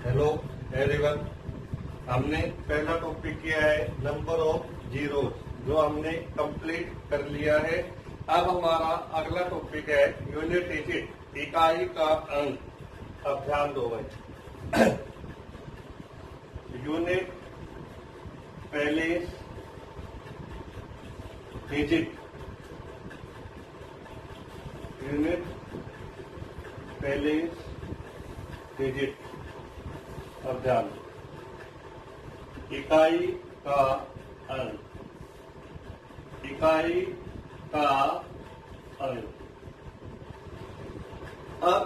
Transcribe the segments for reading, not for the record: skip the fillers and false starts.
Hello everyone. हमने पहला topic किया है नंबर ऑफ जीरोस, जो हमने कंप्लीट कर लिया है। अब हमारा अगला टॉपिक है यूनिट डिजिट, इकाई का अंक। अब ध्यान दो भाई। Unit place digit, unit place digit. अब ध्यान, इकाई का अंक, इकाई का अंक। अब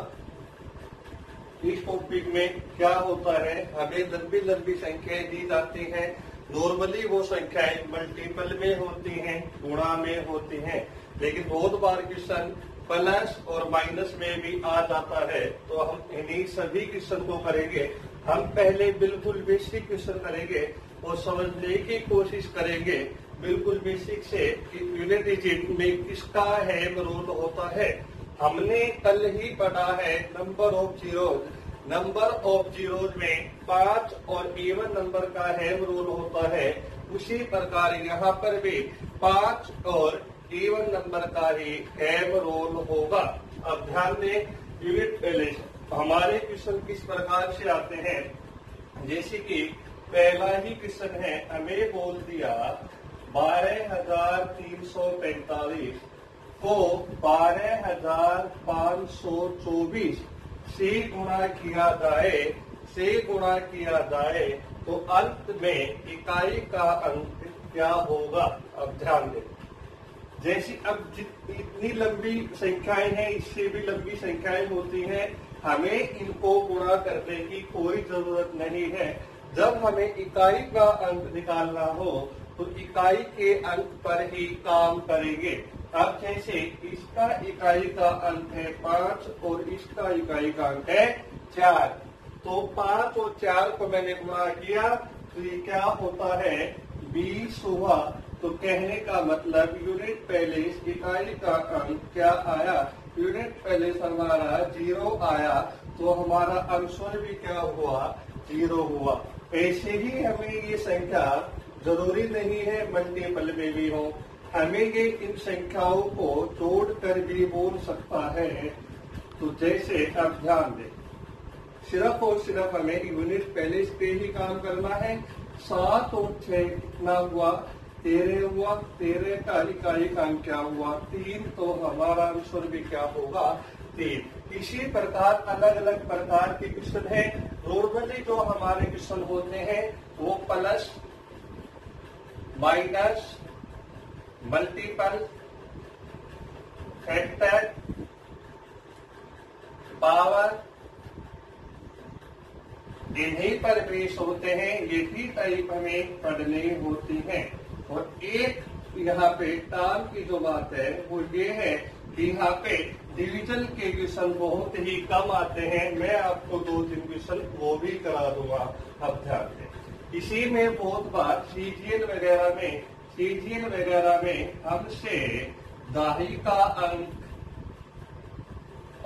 इस टॉपिक में क्या होता है, हमें लंबी लंबी संख्याएं दी जाती हैं। नॉर्मली वो संख्याएं मल्टीपल में होती हैं, गुणा में होती हैं, लेकिन बहुत बार क्वेश्चन प्लस और माइनस में भी आ जाता है। तो हम इन्हीं सभी क्वेश्चन को करेंगे। हम पहले बिल्कुल बेसिक क्वेश्चन करेंगे और समझने की कोशिश करेंगे बिल्कुल बेसिक से कि यूनिट डिजिट में किसका हेम रोल होता है। हमने कल ही पढ़ा है number of zeros. Number of zeros में 5 और इवन नंबर का हेम रोल होता है। उसी प्रकार यहाँ पर भी 5 और इवन नंबर का ही हेम रोल होगा। अब ध्यान दें, यूनिट प्लेस हमारे क्वेश्चन किस प्रकार से आते हैं। जैसे कि पहला ही क्वेश्चन है, हमें बोल दिया 12,345 को 12,524 से गुणा किया जाए तो अंत में इकाई का अंक क्या होगा। अब ध्यान दें, जैसे अब इतनी लंबी संख्याएं हैं, इससे भी लंबी संख्याएं होती हैं, हमें इनको गुणा करने की कोई जरूरत नहीं है। जब हमें इकाई का अंक निकालना हो तो इकाई के अंक पर ही काम करेंगे। अब जैसे इसका इकाई का अंक है 5 और इसका इकाई का अंक है 4, तो 5 और 4 को मैंने गुणा किया तो ये क्या होता है, 20 हुआ। तो कहने का मतलब यूनिट प्लेस इकाई का अंक क्या आया, यूनिट प्लेस हमारा 0 आया। तो हमारा आंसर भी क्या हुआ, 0 हुआ। ऐसे ही हमें ये संख्या जरूरी नहीं है मल्टीपल में भी हो, हमें ये इन संख्याओं को जोड़कर भी बोल सकता है। तो जैसे अब ध्यान दें, सिर्फ और सिर्फ हमें यूनिट प्लेस पे ही काम करना है। 7 और 6 कितना हुआ, 13 हुआ। 13 का इकाई का अंक क्या हुआ, 3। तो हमारा आंसर भी क्या होगा, 3। इसी प्रकार अलग अलग प्रकार के क्वेश्चन है। नॉर्मली जो हमारे क्वेश्चन होते हैं वो plus, minus, multiple, factor, power, इन्हीं पर बेस होते हैं। यही टाइप हमें पढ़नी होती है। और एक यहाँ पे टाइम की जो बात है वो ये है कि यहाँ पे डिवीजन के क्वेश्चन बहुत ही कम आते हैं। मैं आपको 2-3 क्वेश्चन वो भी करा दूंगा। अब ध्यान दें, इसी में बहुत बार सीजीएल वगैरह में हमसे दहाई का अंक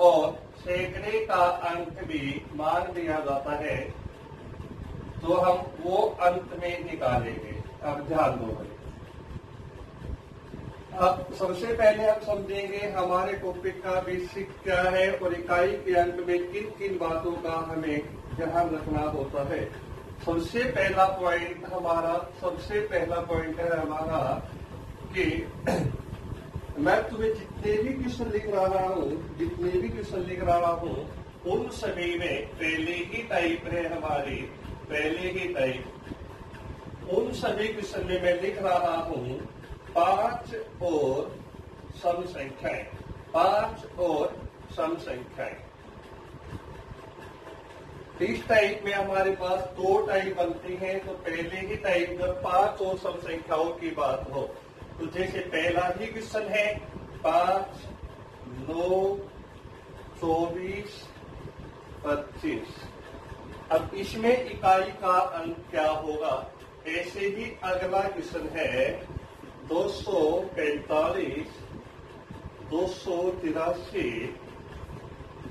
और सैकड़े का अंक भी मांग दिया जाता है, तो हम वो अंत में निकालेंगे। अब ध्यान दो भाई। अब सबसे पहले हम समझेंगे हमारे टॉपिक का बेसिक क्या है और इकाई के अंक में किन किन बातों का हमें ध्यान रखना होता है। सबसे पहला पॉइंट है हमारा कि मैं तुम्हें जितने भी क्वेश्चन लिख रहा हूँ उन सभी में पहले ही टाइप है हमारी, उन सभी क्वेश्चन में मैं लिख रहा हूँ 5 और सम संख्याएं, 5 और सम संख्याएं। इस टाइप में हमारे पास 2 टाइप बनती हैं। तो पहले ही टाइप जब 5 और सम संख्याओं की बात हो, तो जैसे पहला ही क्वेश्चन है 5, 9, 24, 25। अब इसमें इकाई का अंक क्या होगा। ऐसे ही अगला क्वेश्चन है 245, 283,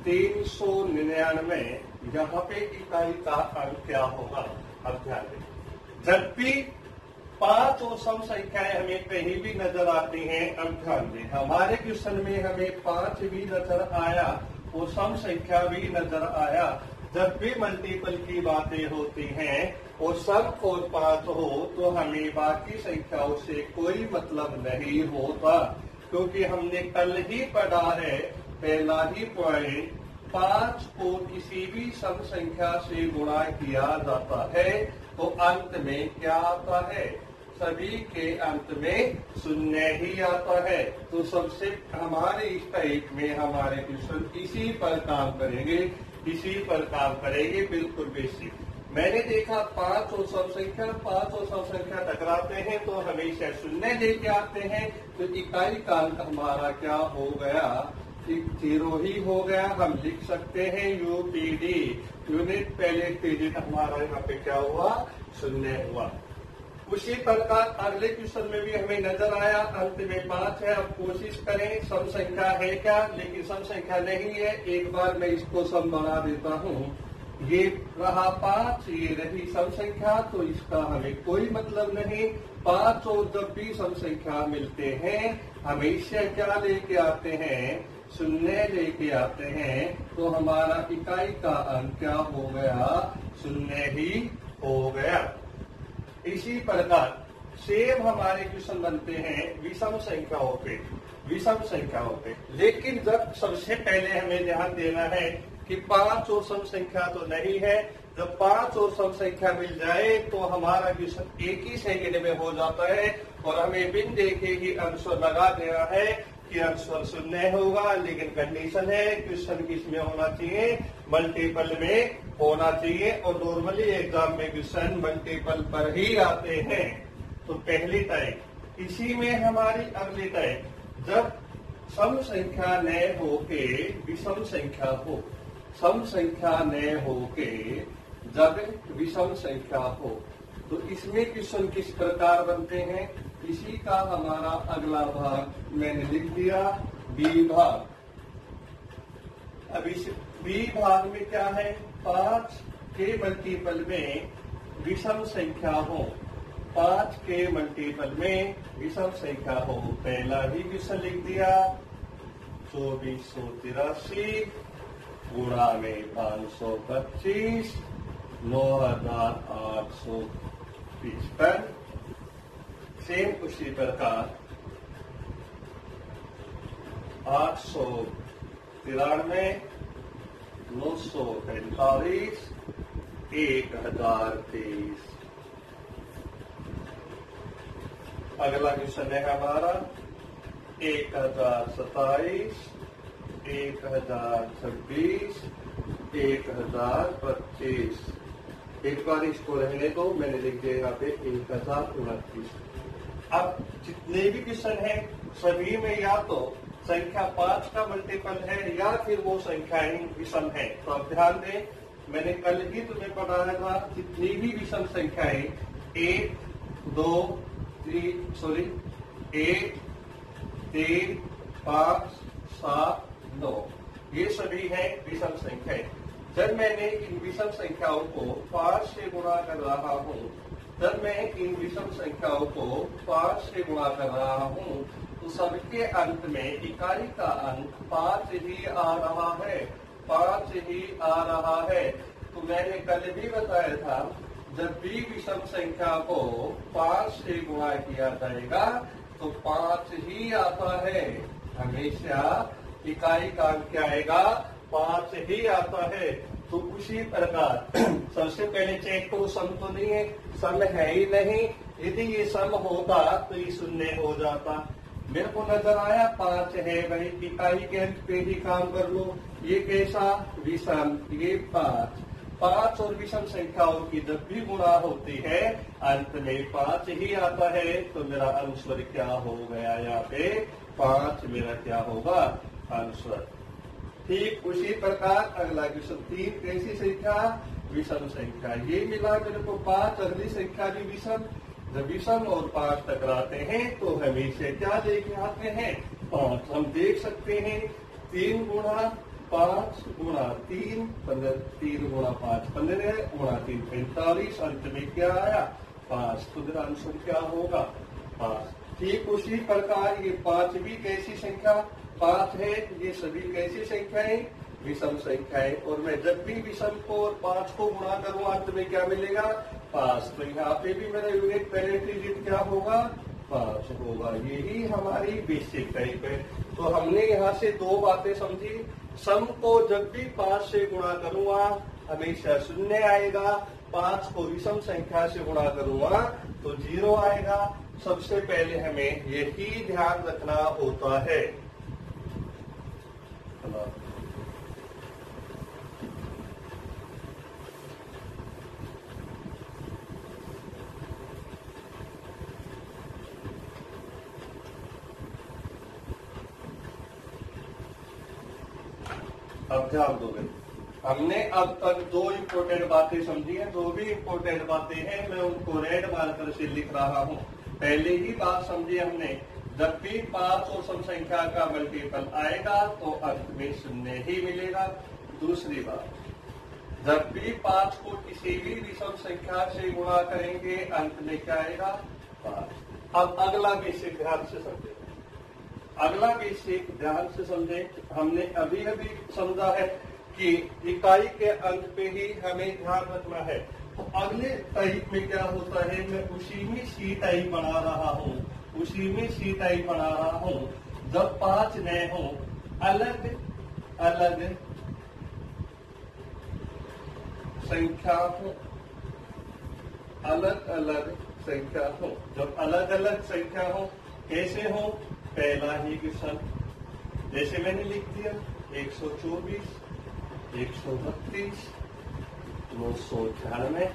399 यहाँ पे इकाई का अंक क्या होगा? अब ध्यान दें, जब भी 5 और सम संख्याएं हमें कहीं भी नजर आती हैं, अब ध्यान दें, हमारे क्वेश्चन में हमें 5 भी नजर आया और सम संख्या भी नजर आया। जब भी मल्टीपल की बातें होती हैं और सम और 5 हो तो हमें बाकी संख्याओं से कोई मतलब नहीं होता, क्योंकि हमने कल ही पढ़ा है, पहला ही पॉइंट, 5 को किसी भी सम संख्या से गुणा किया जाता है तो अंत में क्या आता है? सभी के अंत में शून्य ही आता है। तो सबसे हमारे इस टाइप में हमारे क्वेश्चन इसी पर काम करेंगे, बिल्कुल बेसिक। मैंने देखा 5 और सम संख्या टकराते हैं तो हमेशा शून्य लेके आते हैं, तो इकाई का अंक हमारा क्या हो गया? 0 ही हो गया। हम लिख सकते हैं यूपीडी, यूनिट पैलेट डिजिट, हमारा यहाँ पे क्या हुआ? शून्य हुआ। उसी प्रकार अगले क्वेश्चन में भी हमें नजर आया, अंत में 5 है। अब कोशिश करें, सम संख्या है क्या? लेकिन सम संख्या नहीं है। एक बार मैं इसको सम बना देता हूँ। ये रहा 5, ये रही सम संख्या, तो इसका हमें कोई मतलब नहीं। 5 और जब भी सम संख्या मिलते हैं हमेशा क्या लेके आते हैं? शून्य लेके आते हैं। तो हमारा इकाई का अंक क्या हो गया? शून्य ही हो गया। इसी प्रकार सेम हमारे क्वेश्चन बनते हैं विषम संख्याओं पे। लेकिन जब सबसे पहले हमें ध्यान देना है कि 5 और सम संख्या तो नहीं है। जब 5 और सम संख्या मिल जाए तो हमारा क्वेश्चन एक ही सेकंड में हो जाता है और हमें बिन देखे ही आंसर लगा देना है कि आंसर शून्य होगा। लेकिन कंडीशन है, क्वेश्चन किसमें होना चाहिए? मल्टीपल में होना चाहिए। और नॉर्मली एग्जाम में क्वेश्चन मल्टीपल पर ही आते हैं। तो पहली टाइप। इसी में हमारी अगली टाइप, जब सम संख्या न होके विषम संख्या हो, सम संख्या न होके जब विषम संख्या हो, तो इसमें क्वेश्चन किस प्रकार बनते हैं? इसी का हमारा अगला भाग मैंने लिख दिया, बी भाग। अब इस बी भाग में क्या है? 5 के मल्टीपल में विषम संख्या हो, 5 के मल्टीपल में विषम संख्या हो। पहला ही क्वेश्चन लिख दिया, 2483 गुणा में 525, 9855। सेम उसी प्रकार 893, 945, 1023। अगला क्वेश्चन है हमारा 1027, 1026, 1025। एक बार इसको रहने दो, मैंने लिख दिया यहाँ पे 1029। अब जितने भी क्वेश्चन हैं सभी में या तो संख्या 5 का मल्टीपल है या फिर वो संख्याएं विषम है। तो अब ध्यान दें, मैंने कल ही तुम्हें पढ़ाया था, जितनी भी विषम संख्याएं 1, 2, 1, 3, 5, 7, 9, ये सभी हैं विषम संख्याएं। जब मैंने इन विषम संख्याओं को 5 से गुणा कर रहा हूँ, जब मैं इन विषम संख्याओं को 5 से गुणा कर रहा हूँ, तो सबके अंत में इकाई का अंक 5 ही आ रहा है, 5 ही आ रहा है। तो मैंने कल भी बताया था, जब भी विषम संख्या को 5 से गुणा किया जाएगा तो 5 ही आता है। हमेशा इकाई का अंक क्या आएगा? 5 ही आता है। तो उसी प्रकार सबसे पहले चेक करो, सम तो नहीं है, सम है ही नहीं। यदि ये सम होता तो ये शून्य हो जाता। मेरे को नजर आया 5 है, भाई इकाई के अंक पे ही काम कर लो। ये कैसा? विषम। ये 5 और विषम संख्याओं की जब भी गुणा होती है अंत में 5 ही आता है। तो मेरा आंसर क्या हो गया? यहाँ पे 5 मेरा क्या होगा आंसर। ठीक उसी प्रकार अगला क्वेश्चन 3, कैसी संख्या? विषम संख्या। ये मिला मेरे को 5, अगली संख्या भी विषम। जब विषम और 5 टकराते हैं तो हमेशा क्या लेके आते हैं? 5। हम देख सकते हैं 3 गुणा 5 गुणा 3, 3 गुणा 5 15 गुणा 3 45, अंत में क्या आया 5। तो मेरा आंसर क्या होगा 5। ठीक उसी प्रकार ये 5 भी कैसी संख्या 5 है, ये सभी कैसी संख्याएं विषम संख्याएं। और मैं जब भी विषम को और 5 को गुणा करूंगा अंत में क्या मिलेगा 5। तो यहाँ पे भी मेरा यूनिट पहले डिजिट क्या होगा 5 होगा। यही हमारी बेसिक टाइप है। तो हमने यहाँ से दो बातें समझी। सम को जब भी 5 से गुणा करूंगा हमेशा 0 आएगा, 5 को विषम संख्या से गुणा करूंगा तो 0 आएगा। सबसे पहले हमें यही ध्यान रखना होता है। अब ध्यान दोगे, हमने अब तक दो इम्पोर्टेंट बातें समझी हैं। जो भी इम्पोर्टेंट बातें हैं मैं उनको रेड मार्कर से लिख रहा हूँ। पहले ही बात समझी हमने, जब भी 5 और सम संख्या का मल्टीपल आएगा तो अंत में 0 ही मिलेगा। दूसरी बात, जब भी 5 को किसी भी विषम संख्या से गुणा करेंगे अंत में क्या आएगा 5। अब अगला बेसिक ध्यान से समझे, अगला बेसिक ध्यान से समझे। हमने अभी अभी समझा है कि इकाई के अंक पे ही हमें ध्यान रखना है। तो अगले टाइप में क्या होता है, मैं उसी में सी टाइप बना रहा हूँ, उसी में सी टाइप बना रहा हूँ। जब 5 नए हों, अलग अलग संख्या हो, अलग अलग संख्या हो। जब अलग अलग संख्या हो कैसे हो, पहला ही क्वेश्चन जैसे मैंने लिख दिया 124, 132, 996।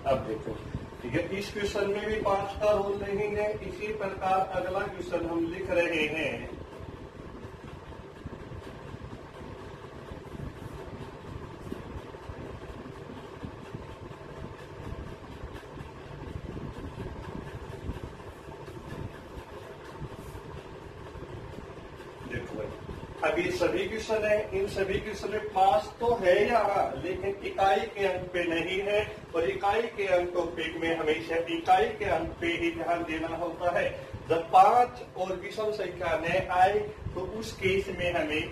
अब देखो ठीक है, इस क्वेश्चन में भी 5 का रोल नहीं है। इसी प्रकार अगला क्वेश्चन हम लिख रहे हैं, अब ये सभी क्वेश्चन है, इन सभी क्वेश्चन में 5 तो है यहाँ, लेकिन इकाई के अंक पे नहीं है। और इकाई के अंक टॉपिक में हमेशा इकाई के अंक पे ही ध्यान देना होता है। जब 5 और विषम संख्या न आए तो उस केस में हमें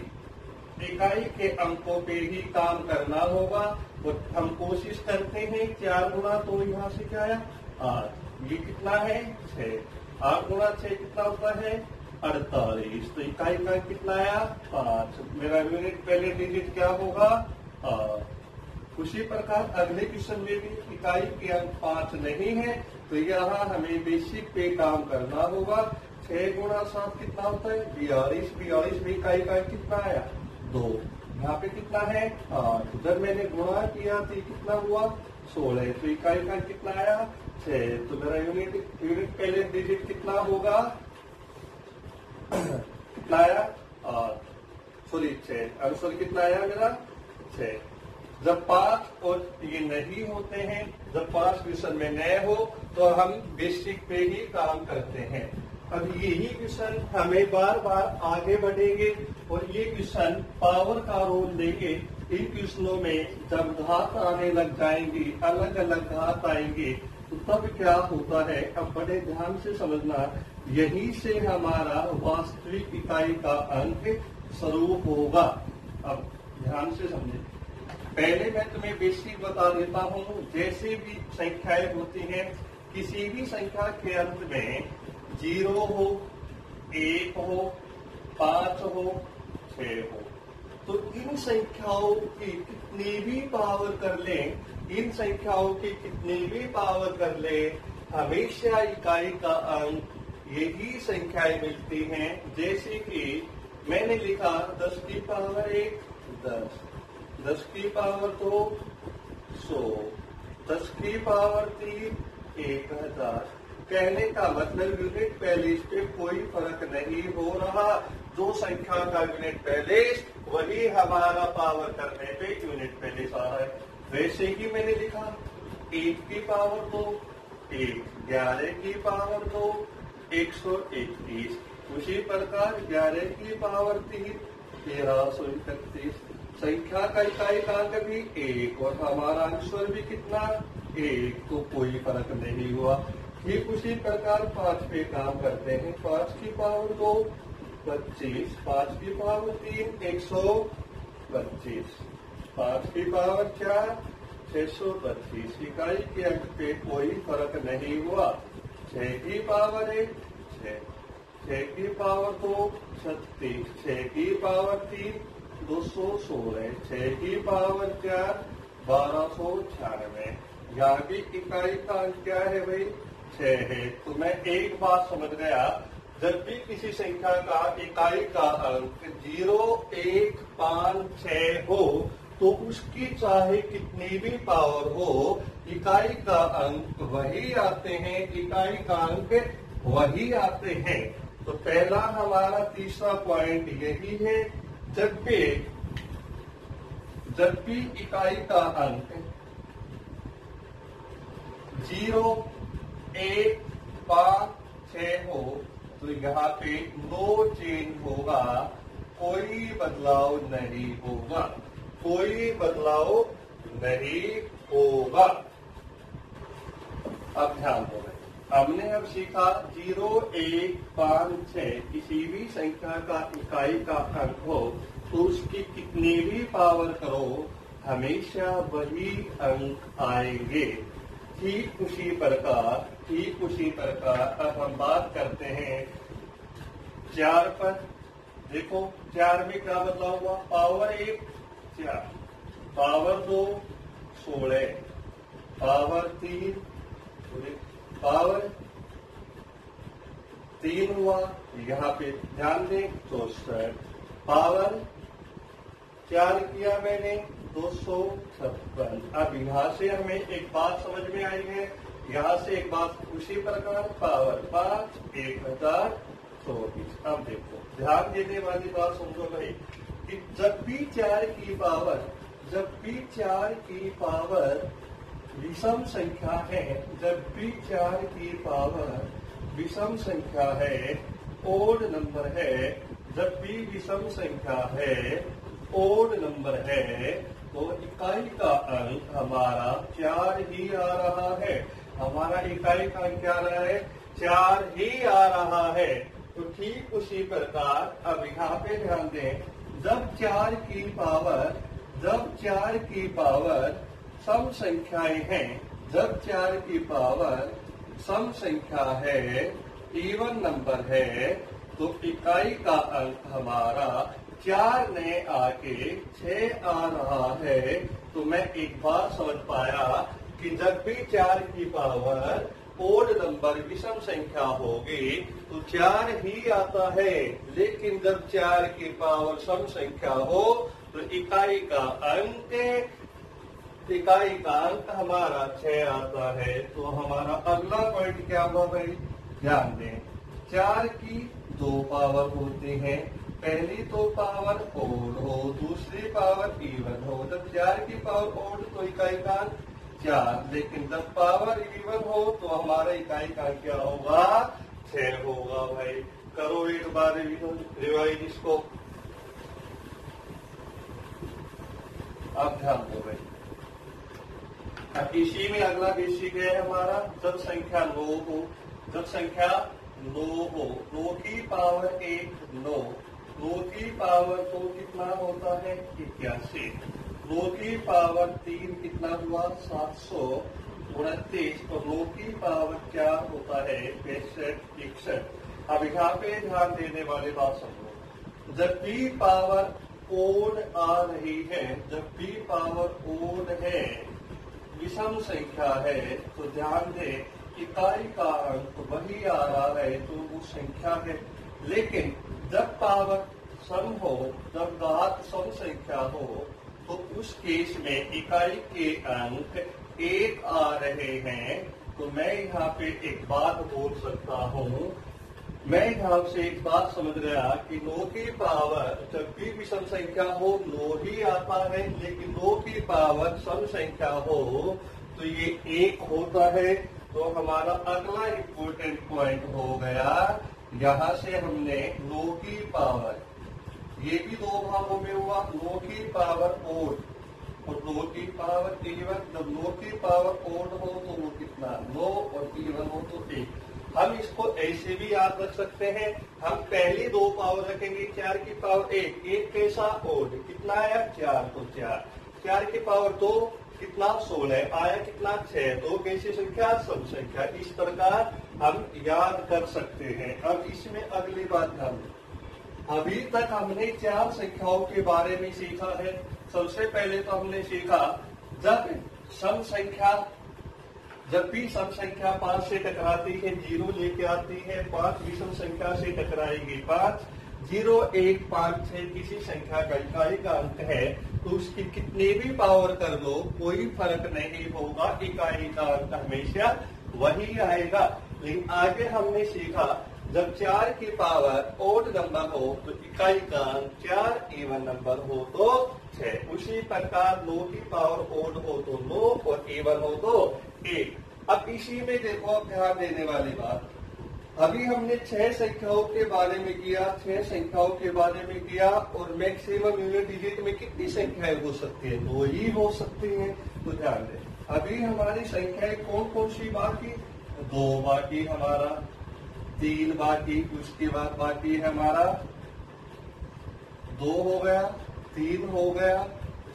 इकाई के अंकों पे ही काम करना होगा। और हम कोशिश करते हैं 4 गुणा, तो यहाँ से क्या आया 8, ये कितना है 6, 8 गुणा 6 कितना होता है 48। तो इकाई का कितना आया 5। मेरा यूनिट पहले डिजिट क्या होगा 8। उसी प्रकार अगले क्वेश्चन में भी इकाई के अंक 5 नहीं है, तो यहाँ हमें बेसिक पे काम करना होगा। 6 गुणा 7 कितना होता है 42, 42 में इकाई का कितना आया 2। यहाँ पे कितना है 8। जब मैंने गुणा किया तो कितना हुआ 16, तो इकाई का कितना आया 6। तो मेरा यूनिट पहले डिजिट कितना होगा कितना आया 6। आंसर कितना आया मेरा 6। जब 5 और ये नहीं होते हैं, जब 5 क्वेश्चन में नए हो तो हम बेसिक पे ही काम करते हैं। अब यही क्वेश्चन हमें बार बार आगे बढ़ेंगे और ये क्वेश्चन पावर का रोल लेंगे। इन क्वेश्चनों में जब घात आने लग जाएंगी, अलग अलग घात आएंगे, तो तब क्या होता है, अब बड़े ध्यान से समझना। यही से हमारा वास्तविक इकाई का अंक शुरू होगा। अब ध्यान से समझे, पहले मैं तुम्हें बेसिक बता देता हूँ। जैसे भी संख्याएं होती हैं, किसी भी संख्या के अंत में 0 हो, 1 हो, 5 हो, 6 हो, तो इन संख्याओं की कितनी भी पावर कर लें, इन संख्याओं की कितनी भी पावर कर ले, हमेशा इकाई का अंक यही संख्याएं मिलती हैं। जैसे कि मैंने लिखा 10 की पावर 1 10, 10 की पावर 2 100, 10 की पावर 3 1000। कहने का मतलब यूनिट पैलेस पे कोई फर्क नहीं हो रहा। जो संख्या का यूनिट पैलेस वही हमारा पावर करने पे यूनिट पैलेस आ रहा है। वैसे ही मैंने लिखा 1 की पावर 2 1, 11 की पावर 2 121। उसी प्रकार 11 की पावर 3 1331, संख्या का इकाइकांक भी 1 और हमारा आंसर भी कितना 1, तो कोई फर्क नहीं हुआ। ठीक उसी प्रकार 5 पे काम करते हैं। 5 की पावर 2 25, 5 की पावर 3 125, 5 की पावर 4 625। इकाई के अंक पे कोई फर्क नहीं हुआ। 6 की पावर 1 6, 6 की पावर 2 36, 6 की पावर 3 216, 6 की पावर 4 1296। यहाँ भी इकाई का अंक क्या है भाई 6 है। तो मैं एक बात समझ गया, जब भी किसी संख्या का इकाई का अंक 0 1 5 6 हो तो उसकी चाहे कितनी भी पावर हो, इकाई का अंक वही आते हैं, इकाई का अंक वही आते हैं। तो पहला हमारा तीसरा पॉइंट यही है, जब भी इकाई का अंक 0 1 5 6 हो तो यहाँ पे नो चेंज होगा, कोई बदलाव नहीं होगा, कोई बदलाव नहीं होगा। अब ध्यान दो, हमने अब सीखा 0 1 5 6 किसी भी संख्या का इकाई का अंक हो तो उसकी कितनी भी पावर करो हमेशा वही अंक आएंगे। ठीक उसी प्रकार अब हम बात करते हैं 4 पर। देखो 4 में क्या बदलाव हुआ, पावर 1 4, पावर 2 16, पावर 3 पावर 3 हुआ, यहाँ पे ध्यान दें 64, पावर 4 किया मैंने 256। अब यहाँ से हमें एक बात समझ में आई है, यहाँ से एक बात उसी प्रकार पावर 5 1024। अब देखो ध्यान देने वाली बात समझो भाई कि जब भी 4 की पावर विषम संख्या है, जब भी 4 की पावर विषम संख्या है, ओड नंबर है, जब भी विषम संख्या है, ओड नंबर है, तो इकाई का अंक हमारा 4 ही आ रहा है। हमारा इकाई का अंक क्या आ रहा है 4 ही आ रहा है। तो ठीक उसी प्रकार अब यहाँ पे ध्यान दें, जब 4 की पावर सम संख्याएं हैं, जब 4 की पावर सम संख्या है, इवन नंबर है, तो इकाई का अंक हमारा 4 ने आके 6 आ रहा है। तो मैं एक बात समझ पाया कि जब भी 4 की पावर ओड नंबर विषम संख्या होगी तो 4 ही आता है, लेकिन जब 4 की पावर सम संख्या हो तो इकाई का अंक हमारा 6 आता है। तो हमारा अगला पॉइंट क्या हुआ भाई, ध्यान दें, 4 की 2 पावर होते हैं, पहली तो पावर ओड हो, दूसरी पावर इवन हो। जब 4 की पावर ओड तो इकाई का अंक 4, लेकिन जब पावर इवन हो तो हमारा इकाई का क्या होगा 6 होगा। भाई करो एक बार रिवाइज इसको। अब ध्यान दो भाई, अब इसी में अगला बेसिक है हमारा, जब संख्या 9 हो, जब संख्या 9 हो, 9 की पावर 1 9, 9 की पावर 2 कितना होता है 81, 9 की पावर 3 कितना हुआ 729, और 9 की पावर क्या होता है 65 61। अब यहाँ पे ध्यान देने वाली बात समझो, जब भी पावर ओड आ रही है, जब भी पावर ओड है, विषम संख्या है, तो ध्यान दें इकाई का अंक वही आ रहा है तो वो संख्या है। लेकिन जब पावर सम हो, जब घात सम संख्या हो, तो उस केस में इकाई के अंक 1 आ रहे हैं। तो मैं यहाँ पे एक बात बोल सकता हूँ, मैं यहाँ से एक बात समझ गया कि 9 की पावर जब भी विषम संख्या हो 9 ही आता है, लेकिन 9 की पावर सम संख्या हो तो ये 1 होता है। तो हमारा अगला इम्पोर्टेंट पॉइंट हो गया, यहाँ से हमने 9 की पावर ये भी दो भागों में हुआ, 9 की पावर ओड और 2 की पावर इवन। जब 9 की पावर ओड हो तो वो कितना, 9 और इवन हो तो 1। हम इसको ऐसे भी याद रख सकते हैं, हम पहली दो पावर रखेंगे 4 की पावर 1, 1 कैसा ओड, कितना आया 4, तो 4 की पावर 2 कितना 16 आया, कितना 6, तो कैसी संख्या, सम संख्या। इस प्रकार हम याद कर सकते हैं। अब इसमें अगली बात ध्यान दें, अभी तक हमने 4 संख्याओं के बारे में सीखा है। सबसे पहले तो हमने सीखा जब सम संख्या, जब भी सम संख्या 5 से टकराती है 0 लेके आती है, 5 विषम संख्या से टकराएगी 5, 0, 1, 5, 6 किसी संख्या का इकाई का अंक है तो उसकी कितनी भी पावर कर लो कोई फर्क नहीं होगा, इकाई का अंक हमेशा वही आएगा। लेकिन आगे हमने सीखा जब 4 की पावर ओड नंबर हो तो इकाई का अंक 4, इवन नंबर हो तो 6। उसी प्रकार 9 की पावर ओड हो तो 9 और इवन हो तो 1। अब इसी में देखो, अब ध्यान देने वाली बात, अभी हमने 6 संख्याओं के बारे में किया, 6 संख्याओं के बारे में किया, और मैक्सिमम यूनिट डिजिट में कितनी संख्याएं हो सकती है, 2 ही हो सकती हैं। तो ध्यान दें, अभी हमारी संख्याएं कौन कौन सी बाकी, 2 बाकी हमारा, 3 बाकी, उसके बाद बाकी है हमारा 2 हो गया, 3 हो गया,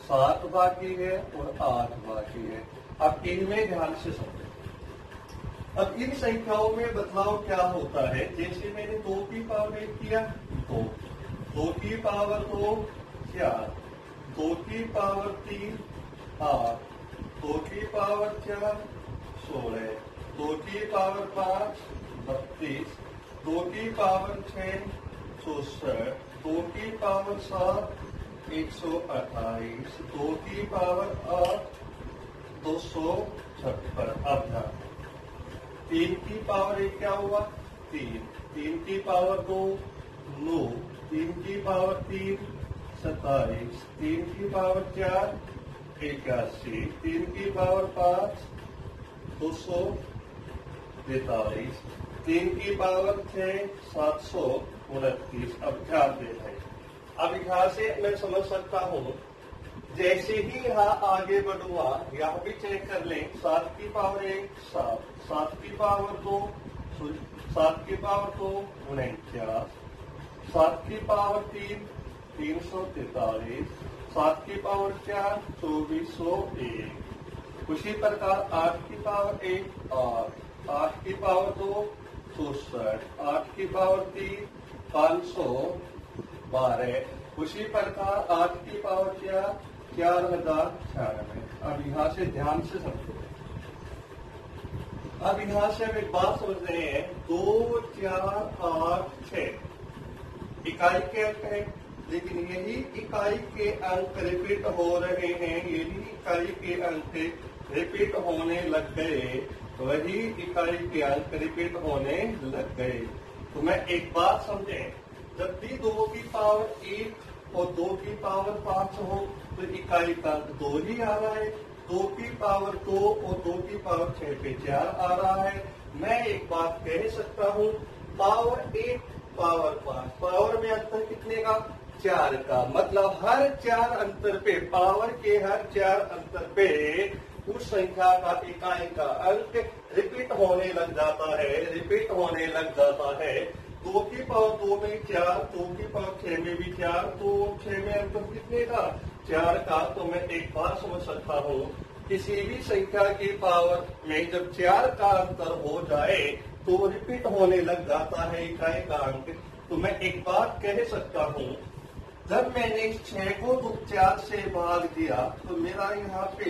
7 बाकी है और 8 बाकी है। अब इनमें ध्यान से समझें, अब इन संख्याओं में बदलाव क्या होता है। जैसे मैंने 2 की पावर 1 किया 2, 2 की पावर 2 4, 2 की पावर 3 8, 2 की पावर 4 16, 2 की पावर 5 32, 2 की पावर 6 64, 2 की पावर 7 128, 2 की पावर 8 256। अब ध्यान, 3 की पावर 1 क्या हुआ 3, 3 की पावर 2 9, 3 की पावर 3 27, 3 की पावर 4 81, 3 की पावर 5 243, 3 की पावर 6 729। अब ध्यान देना है, अब यहाँ से मैं समझ सकता हूँ, जैसे ही यहाँ आगे बढ़ूंगा यहाँ भी चेक कर लें, 7 की पावर 1 7, 7 की पावर 2 7 की पावर 2 49, 7 की पावर 3 343, 7 की पावर 4 2401। उसी प्रकार 8 की पावर 1 8, 8 की पावर 2 64, 8 की पावर 3 512। उसी प्रकार 8 की पावर 4 4096। अब यहाँ से ध्यान से समझो, अब यहाँ से हम एक बात समझ रहे हैं, 2 4 8 6 इकाई के अंक है, लेकिन यही इकाई के अंक रिपीट हो रहे हैं, यही इकाई के अंक रिपीट होने लग गए, वही इकाई के अंक रिपीट होने लग गए। तो मैं एक बात समझें, जब भी 2 की पावर 1 और 2 की पावर 5 हो तो इकाई का अंक 2 ही आ रहा है, 2 की पावर 2 और 2 की पावर 6 पे 4 आ रहा है। मैं एक बात कह सकता हूँ, पावर 1 पावर 5, पावर में अंतर कितने का 4 का, मतलब हर 4 अंतर पे, पावर के हर 4 अंतर पे उस संख्या का इकाई का अंक रिपीट होने लग जाता है, रिपीट होने लग जाता है। 2 की पावर 2 में 4, 2 की पावर 6 में भी 4, तो 6 में अंतर कितने का 4 का। तो मैं एक बात समझ सकता हूँ, किसी भी संख्या की पावर में जब 4 का अंतर हो जाए तो रिपीट होने लग जाता है इकाई का अंक। तो मैं एक बात कह सकता हूँ, जब मैंने इस 6 को 4 से भाग दिया तो मेरा यहाँ पे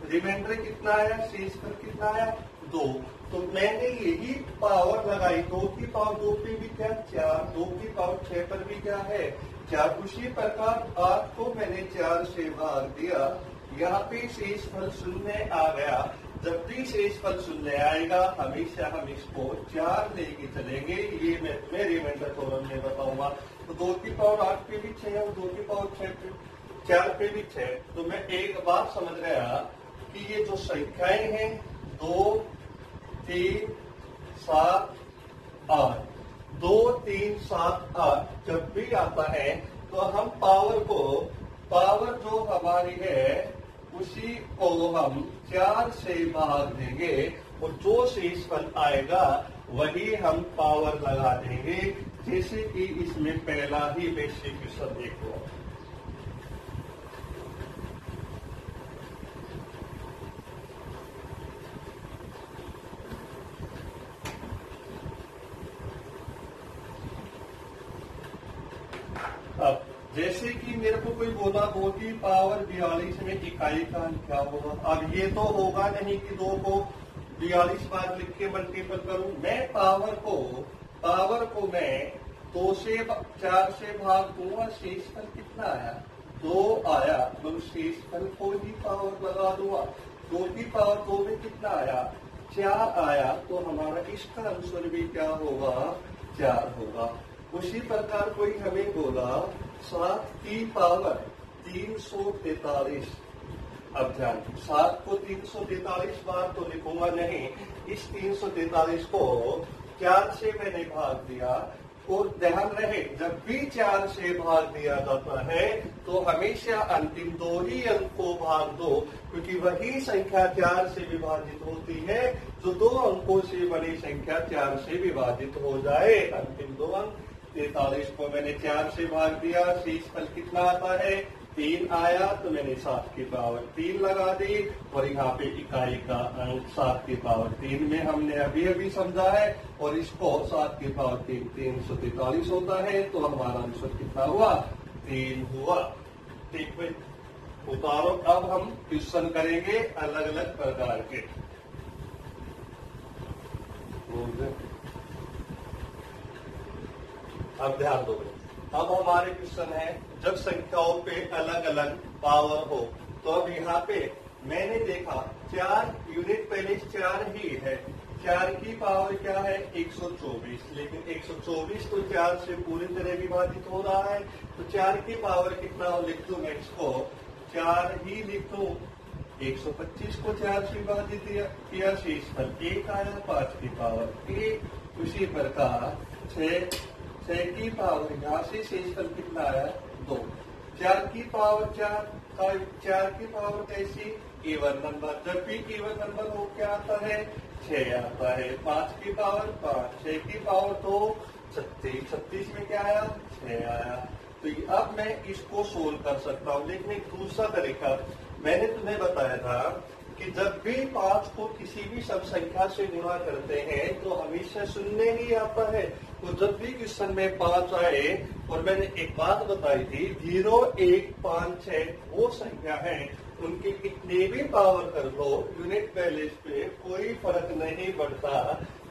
रिमाइंडर कितना आया, शेष पर कितना आया 2। तो मैंने यही पावर लगाई, 2 की पावर 2 पे भी क्या 4, 2 की पावर 6 पर भी क्या है 4। उसी प्रकार 8 को मैंने 4 से भाग दिया, यहाँ पे शेष फल 0 आ गया। जब भी शेष फल 0 आएगा हमेशा हम इसको 4 लेके चलेंगे, ये मैं तुम्हें रिमाइंडर कॉलम में बताऊंगा। तो 2 की पावर 8 पे भी 6 और 2 की पावर 6 पे 4 पे भी 6। तो मैं एक बात समझ गया कि ये जो संख्याएं हैं 2 3 7 8, 2 3 7 8 जब भी आता है तो हम पावर जो हमारी है उसी को हम 4 से भाग देंगे और जो शेषफल आएगा वही हम पावर लगा देंगे। जैसे कि इसमें पहला ही बेसिक क्वेश्चन देखो। अब जैसे कि मेरे को कोई बोला 2 की पावर 42 में इकाई का क्या होगा। अब ये तो होगा नहीं कि 2 को 42 बार लिख के मल्टीपल करूं। मैं पावर को मैं 2 से 4 से भाग दूंगा। शेषफल कितना आया? 2 आया, तो शेषफल को ही पावर लगा दूंगा। 2 की पावर 2 में कितना आया? 4 आया, तो हमारा इसका आंसर भी क्या होगा? 4 होगा। उसी प्रकार कोई हमें बोला 7 की पावर 343। अब ध्यान, 7 को 343 बार तो लिखूंगा नहीं। इस 343 को 4 से मैंने भाग दिया। और ध्यान रहे, जब भी 4 से भाग दिया जाता है तो हमेशा अंतिम 2 ही अंक को भाग दो, क्योंकि वही संख्या 4 से विभाजित होती है जो 2 अंकों से बनी संख्या 4 से विभाजित हो जाए। अंतिम 2 अंक 43 को मैंने 4 से भाग दिया। शेषफल कितना आता है? 3 आया, तो मैंने 7 की पावर 3 लगा दी। और यहाँ पे इकाई का अंक 7 की पावर 3 में हमने अभी समझा है। और इसको 7 की पावर 3 343 होता है, तो हमारा आंसर कितना हुआ? 3 हुआ। ठीक भाई, उतारो। अब हम क्वेश्चन करेंगे अलग अलग प्रकार के। अब ध्यान दो। अब हमारे क्वेश्चन है, जब संख्याओं पे अलग अलग पावर हो, तो अब यहाँ पे मैंने देखा 4 यूनिट पहले 4 ही है। 4 की पावर क्या है? 124। लेकिन 124 तो 4 से पूरी तरह विभाजित हो रहा है, तो 4 की पावर कितना हो? लिख दूं मैं इसको 4 ही लिख दूं। 125 को 4 से विभाजित किया, शेषफल 1 आया, 5 की पावर 1। उसी प्रकार 6 की पावर, यहाँ से शेषफल कितना आया? 2। 4 की पावर 4 की पावर कैसी? Even number. जब भी इवन नंबर हो क्या आता है? 6 आता है। 5 की पावर 5, 6 की पावर 2, 36। 36 में क्या आया? 6 आया। तो अब मैं इसको सोल्व कर सकता हूँ। लेकिन एक दूसरा तरीका मैंने तुम्हें बताया था कि जब भी 5 को किसी भी सम संख्या से गुणा करते हैं तो हमेशा शून्य ही आता है। तो जब भी क्वेश्चन में 5 आए, और मैंने एक बात बताई थी 0, 1, 5, 6 वो संख्या है, उनके कितने भी पावर कर लो यूनिट बैलेंस पे कोई फर्क नहीं पड़ता।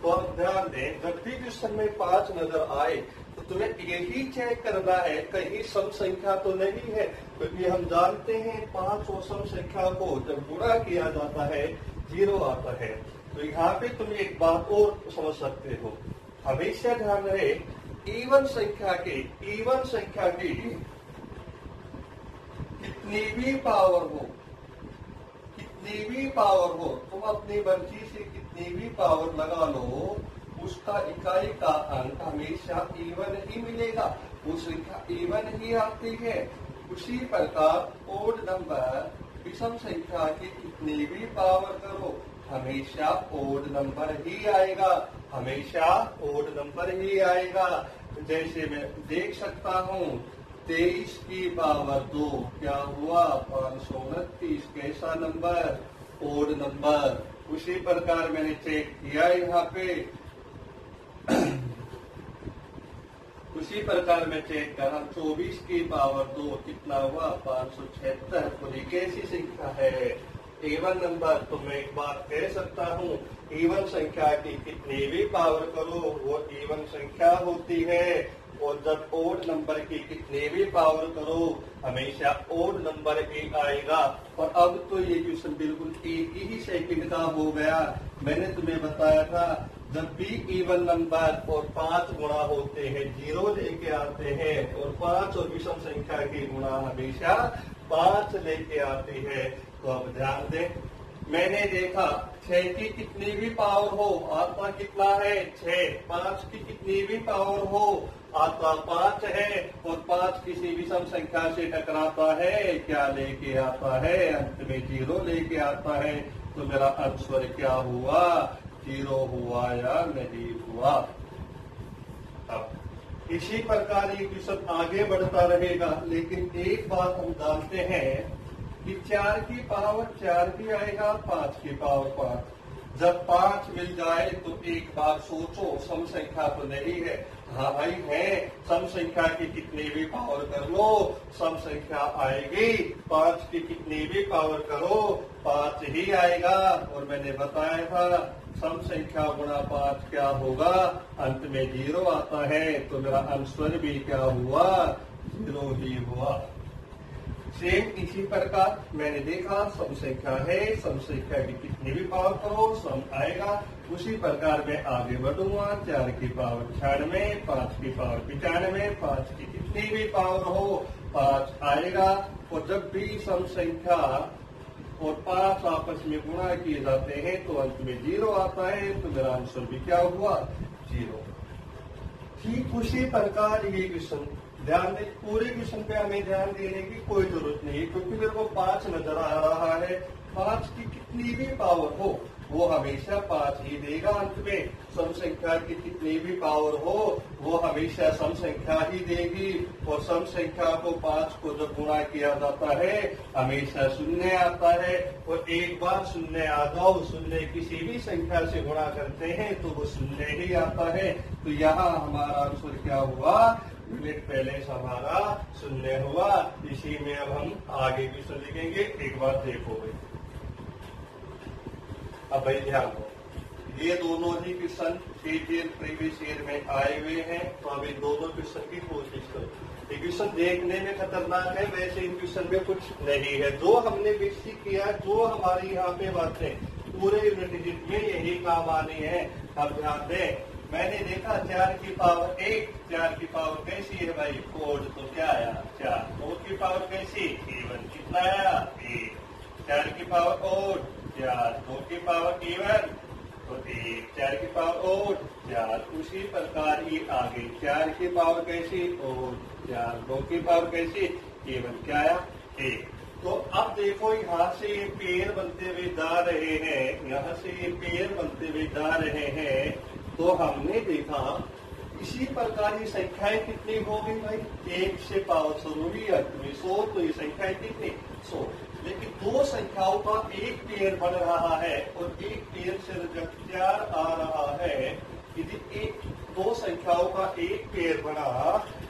तो आप ध्यान दें, जब भी क्वेश्चन में 5 नजर आए तो तुम्हें यही चेक करना है कहीं सम संख्या तो नहीं है, क्योंकि हम जानते हैं 5 और सम संख्या को जब गुणा किया जाता है 0 आता है। तो यहाँ पे तुम एक बात और समझ सकते हो, हमेशा ध्यान रहे इवन संख्या की कितनी भी पावर हो, तुम अपनी मर्जी से कितनी भी पावर लगा लो, उसका इकाई का अंक हमेशा इवन ही मिलेगा। वो संख्या इवन ही आती है। उसी प्रकार ओड नंबर विषम संख्या की कितनी भी पावर करो हमेशा ओड नंबर ही आएगा, हमेशा ओड नंबर ही आएगा। जैसे मैं देख सकता हूँ 23 की पावर 2 क्या हुआ? 529। कैसा नंबर? Odd number. उसी प्रकार मैंने चेक किया यहाँ पे उसी प्रकार मैं चेक करा 24 की पावर 2 कितना हुआ? 576। तो ये कैसी संख्या है? Even number. तो मैं एक बात कह सकता हूँ, इवन संख्या की कितनी भी पावर करो वो इवन संख्या होती है। और जब ओड नंबर की कितनी भी पावर करो हमेशा ओड नंबर ही आएगा। और अब तो ये क्वेश्चन बिल्कुल एक ही सेकंड का हो गया। मैंने तुम्हें बताया था जब भी इवन नंबर और 5 गुणा होते हैं 0 लेके आते हैं, और 5 और विषम संख्या की गुणा हमेशा 5 लेके आती है। तो अब ध्यान दें, मैंने देखा 6 की कितनी भी पावर हो आता कितना है 6, 5 की कितनी भी पावर हो आता 5 है, और 5 किसी भी सम संख्या से टकराता है क्या लेके आता है, अंत में 0 लेके आता है। तो मेरा आंसर क्या हुआ, 0 हुआ या नहीं हुआ। अब इसी प्रकार ये क्वेश्चन आगे बढ़ता रहेगा, लेकिन एक बात हम जानते हैं कि 4 की पावर 4 भी आएगा, 5 की पावर 5। जब 5 मिल जाए तो एक बार सोचो, सम संख्या तो नहीं है। हाँ भाई है, सम संख्या की कितनी भी पावर कर लो सम संख्या आएगी, 5 की कितनी भी पावर करो 5 ही आएगा। और मैंने बताया था सम संख्या गुणा 5 क्या होगा, अंत में 0 आता है। तो मेरा आंसर भी क्या हुआ, 0 ही हुआ। सेम इसी प्रकार मैंने देखा सम संख्या है, सम संख्या की कितनी भी पावर करो सम आएगा। उसी प्रकार मैं आगे बढ़ूंगा, 4 की पावर 96, 5 की पावर 95, 5 की कितनी भी पावर हो 5 आएगा। और जब भी सम संख्या और 5 आपस में गुणा किए जाते हैं तो अंत में 0 आता है। तो मेरा आंसर भी क्या हुआ, 0। ठीक उसी प्रकार ये क्वेश्चन ध्यान दे, पूरे क्वेश्चन पे हमें ध्यान देने की कोई जरूरत नहीं, क्योंकि मेरे को 5 नजर आ रहा है। 5 की कितनी भी पावर हो वो हमेशा 5 ही देगा अंत में। सम संख्या की कितनी भी पावर हो वो हमेशा सम संख्या ही देगी। और सम संख्या को 5 को जब गुणा किया जाता है हमेशा शून्य आता है। और एक बार शून्य आ जाओ, शून्य किसी भी संख्या से गुणा करते हैं तो वो शून्य ही आता है। तो यहाँ हमारा आंसर क्या हुआ, यूनिट पहले हमारा शून्य हुआ। इसी में अब हम आगे क्वेश्चन लिखेंगे। एक बार देखो भाई, अब भाई ध्यान दो, ये दोनों ही क्वेश्चन प्रीवियस ईयर में आए हुए हैं। तो अब इन दोनों क्वेश्चन की कोशिश करो। ये क्वेश्चन देखने में खतरनाक है, वैसे इन क्वेश्चन में कुछ नहीं है। जो हमने बेसिक किया, जो हमारी यहाँ पे बातें पूरे यूनिट में यही काम आनी है। अब ध्यान दें, मैंने देखा 4 की पावर 1, 4 की पावर कैसी है भाई, 4, तो क्या आया 4। 4 की पावर कैसी, इवन कितना आया 1। 4 की पावर और 4, 2 की पावर इवन तो 1, 4 की पावर और 4। उसी प्रकार ये आगे 4 की पावर कैसी और 4, 2 की पावर कैसी इवन क्या आया 1। तो अब देखो यहाँ से ये पेड़ बनते हुए जा रहे हैं, यहाँ से ये पेड़ बनते हुए जा रहे हैं। तो हमने देखा इसी प्रकार ये संख्याएं कितनी हो गई भाई, 1 से पावर शुरू हुई अंत में 100। तो ये संख्याएं कितनी 100। लेकिन दो संख्याओं का एक पेयर बन रहा है और एक पेयर से जब 4 आ रहा है, यदि एक दो संख्याओं का एक पेयर बना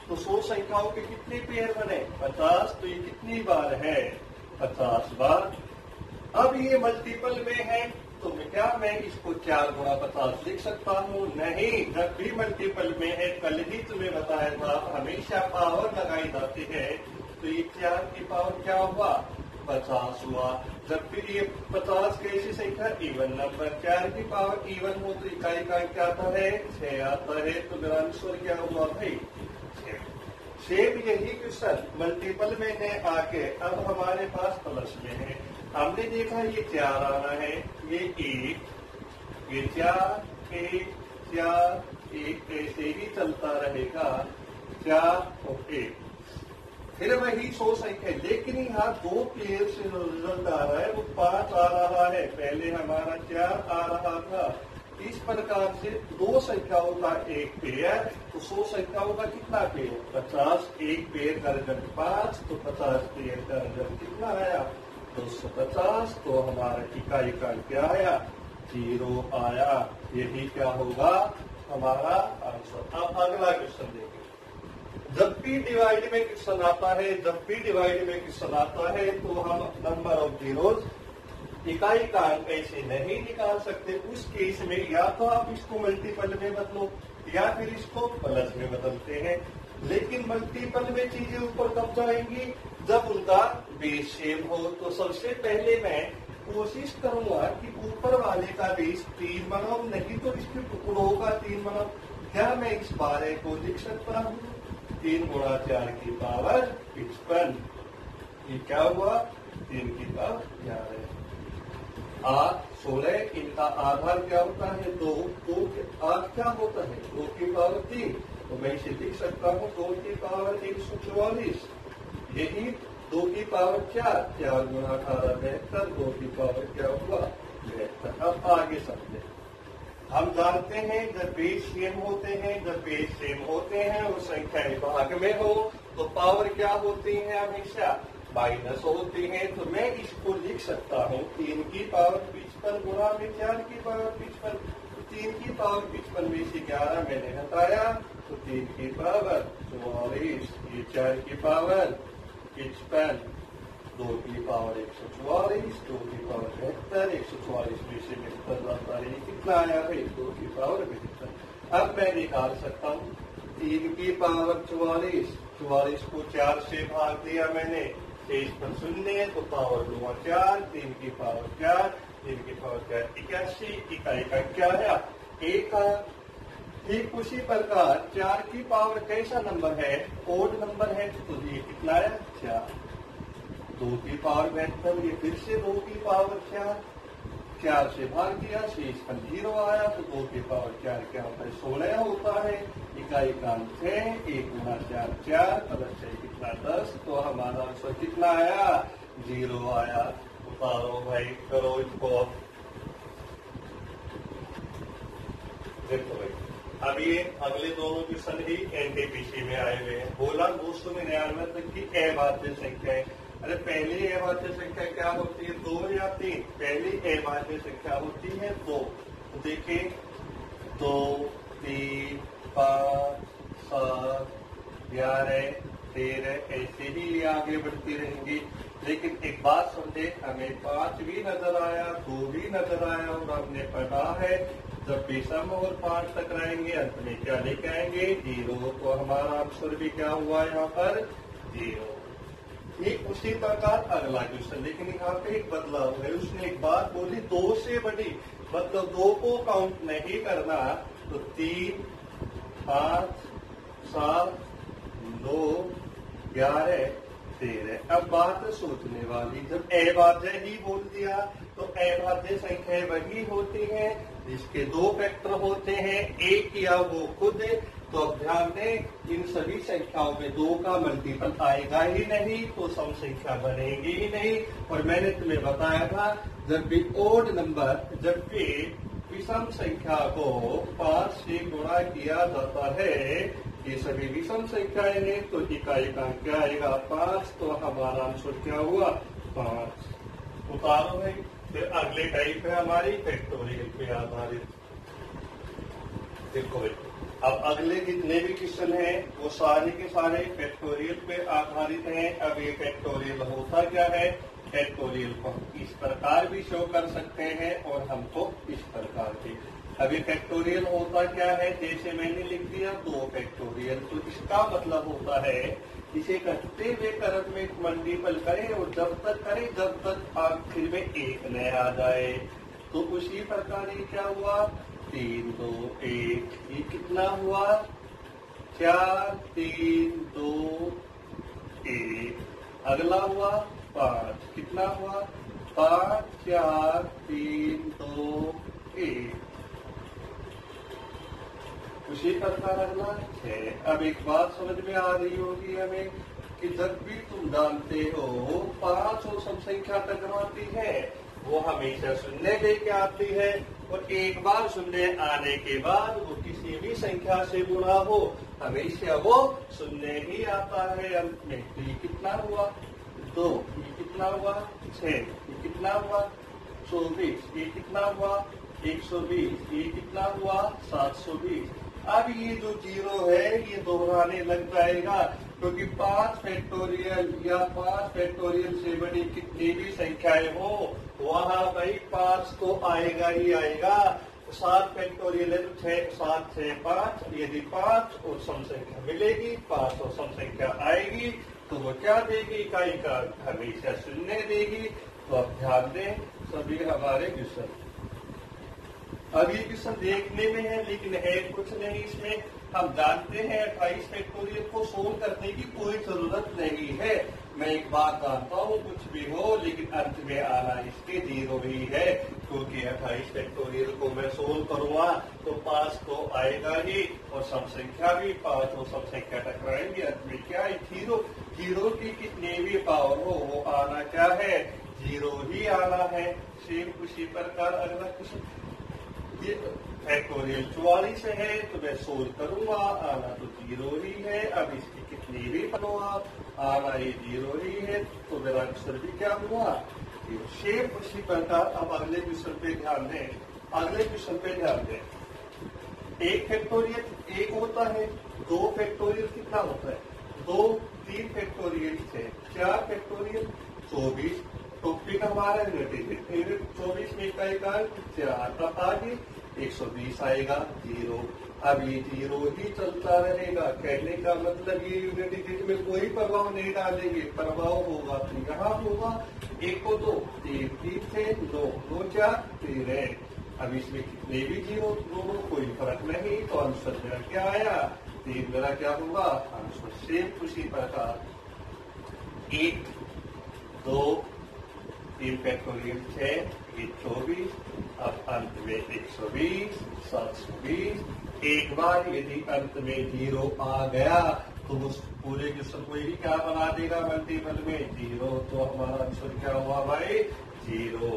तो 100 संख्याओं के कितने पेयर बने 50। तो ये कितनी बार है 50 बार। अब ये मल्टीपल में है तो मैं इसको 4 गुणा 50 लिख सकता हूँ? नहीं, जब भी मल्टीपल में है, कल ही तुम्हें बताया था हमेशा पावर लगाई जाती है। तो ये 4 की पावर क्या हुआ 50 हुआ। जब फिर ये 50 कैसी संख्या इवन नंबर, 4 की पावर इवन हो तो इकाई का क्या आता है 6 आता है। तो मेरा आंसर क्या हुआ भाई 6। सेम यही क्वेश्चन मल्टीपल में है आके, अब हमारे पास प्लस में है। हमने देखा ये 4 आना है, ये 1, ये 4, 1, 4, 1 ऐसे ही चलता रहेगा 4 और 1। फिर वही 100 संख्या, लेकिन यहाँ 2 पेयर से रिजल्ट आ रहा है, वो 5 आ रहा है, पहले हमारा 4 आ रहा था। इस प्रकार से 2 संख्याओं का एक पेयर, तो 100 संख्याओं का कितना पेयर 50। एक पेयर का रिजल्ट 5, तो 50 पेयर का रिजल्ट कितना आया 250। तो हमारा इकाई का क्या आया 0 आया। यही क्या होगा हमारा आंसर। अब अगला क्वेश्चन देखिए। जब भी डिवाइड में क्वेश्चन आता है, तो हम नंबर ऑफ जीरोस इकाई का अंक ऐसे नहीं निकाल सकते। उस केस में या तो आप इसको मल्टीपल में बदलो या फिर इसको प्लस में बदलते हैं। लेकिन मल्टीपल में चीजें ऊपर कब जाएंगी, जब उनका बेस सेम हो। तो सबसे पहले मैं कोशिश करूंगा कि ऊपर वाले का बेस 3 बनाऊं, नहीं तो इसके टुकड़ों का 3 बनाऊं। क्या मैं इस बारे को लिख सकता हूँ 3 गुणा 4 की पावर 55। ये क्या हुआ 3 की पावर 11। 8, 16, इनका आधार क्या होता है 2, 8 क्या होता है 2 की पावर 3, तो मैं इसे लिख सकता हूँ 2 की पावर 144, यही 2 की पावर 4, 4 गुना 18 72, 2 की पावर क्या हुआ 72। अब आगे समझे, हम जानते हैं जब बेस सेम होते हैं, जब बेस सेम होते हैं और संख्याएं भाग में हो तो पावर क्या होती है हमेशा माइनस होती है। तो मैं इसको लिख सकता हूँ 3 की पावर 55 गुणा में 4 की पावर 55, तो 3 की पावर 55 में से 11 मैंने हटाया तो 3 की पावर 44, ये 4 की पावर 55, 2 की पावर 144, 2 की पावर 72, 144 में से 72 जाता है, कितना आया है 2 की पावर 72। अब मैं निकाल सकता हूँ 3 की पावर 44, 44 को 4 से भाग दिया मैंने, शेष पर 0 तो पावर 2 4, 3 की पावर 4, 3 की पावर 4 81, इकाई का क्या है 1 आया। ठीक उसी प्रकार 4 की पावर कैसा नंबर है ओड नंबर है, तो ये कितना आया 4, 2 की पावर 72, ये फिर से 2 की पावर 4 से भाग दिया, शेष पर 0 आया, तो 2 की पावर 4 क्या होता है 16 होता है, इकाई का अंक है 1 गुना 4 4, प्लस 6 कितना 10, तो हमारा आंसर कितना आया 0 आया। उतारो भाई, करो इसको। देखो भाई, अब ये अगले दोनों क्वेश्चन ही एनटीपीसी में आए हुए हैं। बोला 299 तक की अभाज्य संख्या है। अरे पहली अभाज्य संख्या क्या होती है 2 या 3, पहली अभाज्य संख्या होती है 2। तो देखिए 2, 3, 5, 7, 11, 13 ऐसे ही ये आगे बढ़ती रहेंगी। लेकिन एक बात समझे, हमें 5 भी नजर आया, 2 भी नजर आया, और हमने पढ़ा है जब भी सम और 5 टकराएंगे अंत में क्या लेके आएंगे 0, तो हमारा आंसर भी क्या हुआ यहाँ पर 0। एक उसी प्रकार अगला क्वेश्चन, लेकिन यहाँ पे एक बदलाव है। उसने एक बात बोली 2 से बड़ी, मतलब 2 को काउंट नहीं करना, तो 3, 5, 7, 9, 11, 13। अब बात सोचने वाली, जब अभाज्य ही बोल दिया तो अभाज्य संख्याएं वही होती हैं जिसके 2 फैक्टर होते हैं, एक या वो खुद। तो अब ध्यान दें, इन सभी संख्याओं में 2 का मल्टीपल आएगा ही नहीं, तो सम संख्या बनेगी ही नहीं। और मैंने तुम्हें बताया था जब भी ओड नंबर, जब भी विषम संख्या को 5 से गुणा किया जाता है, ये सभी विषम संख्याएं हैं, तो इकाई का क्या आएगा 5, तो हमारा आंसर क्या हुआ 5। उतारो भाई। फिर अगले टाइप है हमारी फैक्टोरियल पे आधारित। देखो भाई, अब अगले जितने भी क्वेश्चन हैं वो सारे के सारे फैक्टोरियल पे आधारित हैं। अब ये फैक्टोरियल होता क्या है, फैक्टोरियल को हम इस प्रकार भी शो कर सकते हैं और हमको इस प्रकार भी। अब ये फैक्टोरियल होता क्या है, जैसे मैंने लिख दिया 2 फैक्टोरियल, तो इसका मतलब होता है इसे घटते हुए क्रम में मल्टीपल करें और जब तक करें जब तक आखिर में 1 न आ जाए। तो उसी प्रकार ये क्या हुआ 3, 2, 1, ये कितना हुआ 4, 3, 2, 1। अगला हुआ 5, कितना हुआ 5, 4, 3, 2, 1। उसी प्रकार अगला 6। अब एक बात समझ में आ रही होगी हमें कि जब भी तुम जानते हो 5 और सम संख्या टकराती है वो हमेशा 0 लेके आती है, और एक बार 0 आने के बाद वो किसी भी संख्या से गुणा हो हमेशा वो 0 ही आता है अंत में। तो ये कितना हुआ 2, ये कितना हुआ 6, ये कितना हुआ 24, ये कितना हुआ 120, ये कितना हुआ 720। अब ये जो 0 है ये दोहराने लग जाएगा, क्योंकि 5 फैक्टोरियल या 5 फैक्टोरियल से बड़ी कितनी भी संख्याएं हो वहां भाई 5 तो आएगा ही आएगा। 7 फैक्टोरियल है तो 6, 7, 6, 5, यदि 5 और सम संख्या मिलेगी 5 और सम संख्या आएगी तो वो क्या देगी, इकाई का हमेशा 0 देगी। तो अब ध्यान दें सभी हमारे क्वेश्चन। अब ये क्वेश्चन देखने में है लेकिन है कुछ नहीं इसमें। हम जानते हैं 28 फैक्टोरियल को सोल्व करने की कोई जरूरत नहीं है। मैं एक बात जानता हूँ, कुछ भी हो लेकिन अंत में आना इसके 0 ही है, क्योंकि 28 फैक्टोरियल को मैं सोल्व करूंगा तो 5 तो आएगा ही, और सब संख्या भी 5 और सब संख्या टकराएंगे, अंत में क्या है 0। 0 की कितने भी पावर हो वो आना क्या है 0 ही आना है। सेम उसी प्रकार अगला क्वेश्चन, ये फैक्टोरियल 44 है तो मैं सोल्व करूंगा, आना तो 0 ही है। अब इसकी कितनी भी पावर आना ये 0 ही है, तो मेरा आंसर भी क्या हुआ। सेम उसी प्रकार अब अगले क्वेश्चन पे ध्यान दें। अगले क्वेश्चन पे ध्यान दें, 1 फैक्टोरियल 1 होता है, 2 फैक्टोरियल कितना होता है 2, 3 फैक्टोरियल 6, 4 फैक्टोरियल 24। टॉपिक हमारा यूनिट 24 में इकाई का 4, तब आगे 120 आएगा 0। अब ये 0 ही चलता रहेगा। कहने का मतलब ये यूनिट डिजिट में कोई प्रभाव नहीं डालेंगे, प्रभाव होगा तो यहाँ होगा। 1 को 2, 3 3 थे 2 2 4 13। अब इसमें कितने भी 0 दोनों कोई फर्क नहीं, तो आंसर मेरा क्या आया 3। मेरा क्या होगा आंसर सेम उसी प्रकार 1 2 3 फैक्टोरियल 6 ये 24। अब अंत में 120 720। एक बार यदि अंत में 0 आ गया तो उस पूरे क्वेश्चन को ही क्या बना देगा मल्टीपल में 0, तो हमारा आंसर क्या हुआ भाई 0।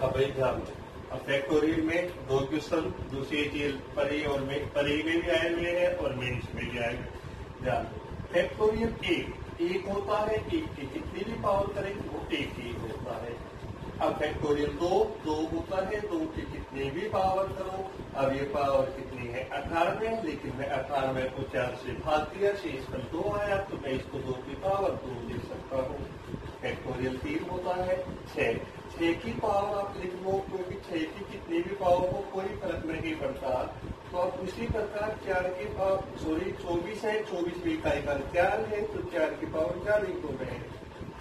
अब ध्यान दो, अब फैक्टोरियल में 2 क्वेश्चन दूसरी चीज परी और परी में भी आए हुए हैं और मेंस में भी आए हुए। ध्यान दो, फैक्टोरियल 1 होता है, 1 की कितनी भी पावर करेंगे वो 1 ही होता है। अब फैक्टोरियल 2 होता है, 2 की कितनी भी पावर करो। अब ये पावर कितनी है 98, लेकिन मैं 98 को 4 से भाग दिया, शेष कल 2 आया, तो मैं इसको 2 की पावर 2 लिख सकता हूँ। फैक्टोरियल 3 होता है 6 की पावर आप लिख लो, क्योंकि 6 की कितनी भी पावर हो कोई फर्क नहीं पड़ता। तो अब उसी प्रकार 4 की पावर 24 है, 24 में इकाई का 4 है, तो 4 की पावर 4 लिखो मैं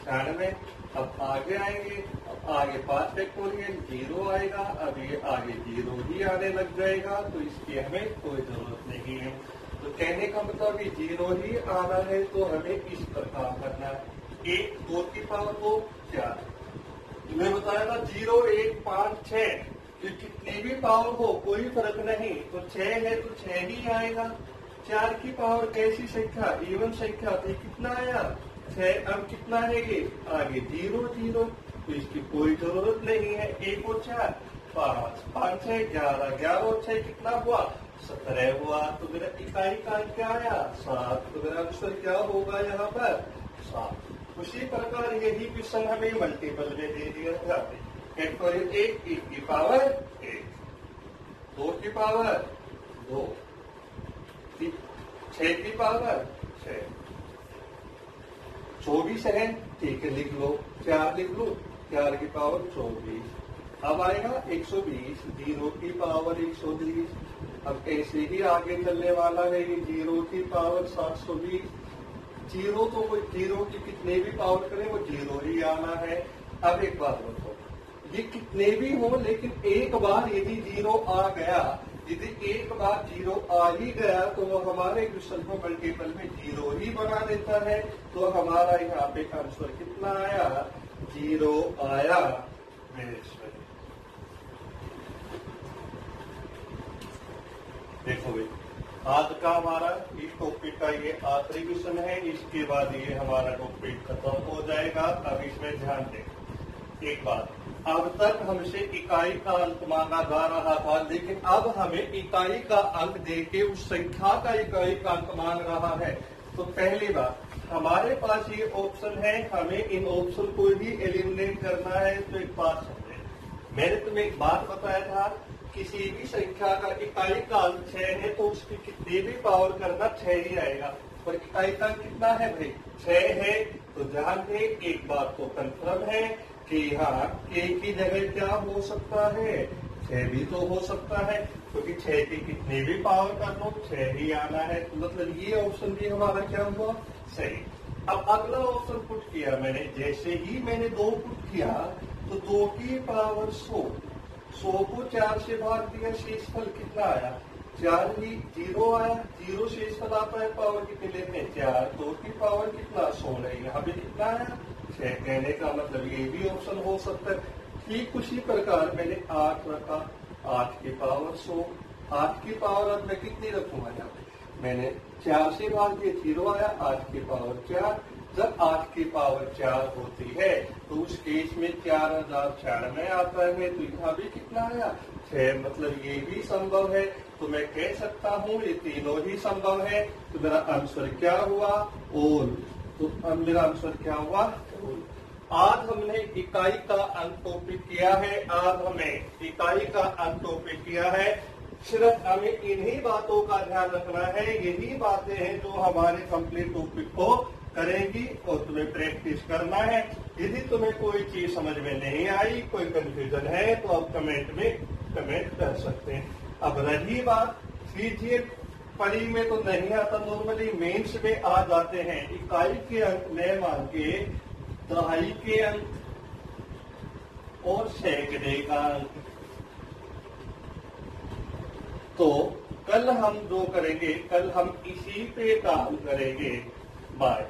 96। अब आगे आएंगे, अब आगे 5 फैक्टोरियल 0 आएगा, अब ये आगे 0 ही आने लग जाएगा, तो इसकी हमें कोई जरूरत नहीं है। तो कहने का मतलब ये 0 ही आना है, तो हमें इस प्रकार करना है। 1 2 की पावर 2 4, मैं बताया था 0 1 5 6 कितनी भी पावर हो कोई फर्क नहीं, तो 6 है तो 6 ही आएगा। 4 की पावर कैसी संख्या इवन संख्या, तो कितना आया 6। अब कितना है ये आगे 0 0, तो इसकी कोई जरूरत नहीं है। 1 और 4 5 5 6 11 11 और 6 कितना हुआ 17 हुआ, तो मेरा इकाई का क्या आया 7, तो मेरा आंसर क्या होगा यहाँ पर 7। उसी प्रकार यही क्वेश्चन हमें मल्टीपल में दे दिया जाते। फैक्टोरियल 1 की पावर 1, 2 की पावर 2, 6 की पावर 6, 24 है, ठीक है लिख लो, 4 लिख लो, 4 की पावर 24। अब आएगा 120, 0 की पावर 120। अब ऐसे ही आगे चलने वाला है ये 0 की पावर 720। 0 तो वो 0 की कितने भी पावर करें वो 0 ही आना है। अब एक बात बताओ, ये कितने भी हो लेकिन एक बार यदि 0 आ गया, यदि एक बार 0 आ ही गया तो वो हमारे क्वेश्चन को मल्टीपल में 0 ही बना देता है। तो हमारा यहाँ पे आंसर कितना आया 0 आया। देखो भाई, आज का हमारा इस टॉपिक का ये आखिरी क्वेश्चन है, इसके बाद ये हमारा टॉपिक खत्म हो जाएगा। अब इसमें ध्यान दें एक बात, अब तक हमसे इकाई का अंक मांगा जा रहा था, लेकिन अब हमें इकाई का अंक देके उस संख्या का इकाई का अंक मांग रहा है। तो पहली बात, हमारे पास ये ऑप्शन है, हमें इन ऑप्शन को ही एलिमिनेट करना है। तो एक बात समझे, मैंने तुम्हें एक बात बताया था, किसी भी संख्या का इकाई का अंक 6 है तो उसकी कितनी भी पावर करना 6 ही आएगा। और इकाई का अंक कितना है भाई 6 है, तो ध्यान दे एक बात तो कंफर्म है कि हाँ k की जगह क्या हो सकता है 6 भी तो हो सकता है, क्योंकि 6 की कितनी भी पावर कर लो 6 ही आना है। तो मतलब ये ऑप्शन भी हमारा क्या हुआ सही। अब अगला ऑप्शन पुट किया मैंने, जैसे ही मैंने 2 पुट किया तो 2 की पावर 100 को 4 से भाग दिया, शेषफल कितना आया 4 ही 0 आया, 0 शेषफल आता है, पावर कितने लेते हैं 4, 2 की पावर कितना 100 रहेगा, यहाँ पे कितना आया 6। कहने का मतलब ये भी ऑप्शन हो सकता है। ठीक उसी प्रकार मैंने 8 रखा, 8 की पावर 100, 8 की पावर अब मैं कितनी रखूंगा यहाँ पे, मैंने 4 से भाग दिया 0 आया, 8 की पावर 4। जब 8 की पावर 4 होती है तो उस केस में 4004 में आता है, तो यहाँ भी कितना आया 6। मतलब ये भी संभव है, तो मैं कह सकता हूँ ये तीनों ही संभव है। तो मेरा आंसर क्या हुआ ओल। तो अब मेरा आंसर क्या हुआ ओल। आज हमने इकाई का अंक टॉपिक किया है, आज हमें इकाई का अंक टॉपिक किया है। सिर्फ हमें इन्हीं बातों का ध्यान रखना है, यही बातें हैं जो हमारे कंप्लीट टॉपिक को करेंगी और तुम्हें प्रैक्टिस करना है। यदि तुम्हें कोई चीज समझ में नहीं आई, कोई कंफ्यूजन है, तो आप कमेंट में कमेंट कर सकते हैं। अब रही बात कीजिए, परी में तो नहीं आता, नॉर्मली मेंस में आ जाते हैं। इकाई के अंक न मान के दहाई के अंक और सैकड़े का अंक। तो कल हम जो करेंगे, कल हम इसी पे काम करेंगे। बाय।